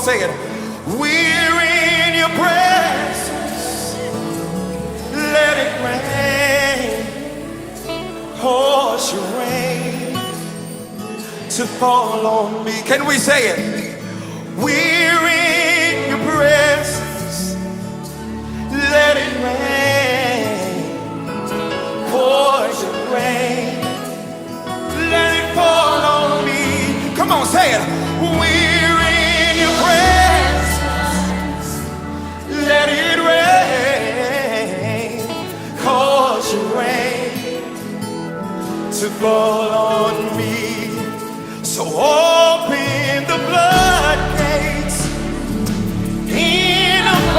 say it. We're in your presence. Let it rain. Cause your rain to fall on me. Can we say it? We're in your presence. Let it rain. Cause your rain. Let it fall on me. Come on, say it. We're in your presence. Let it rain. Cause your rain to fall on me. So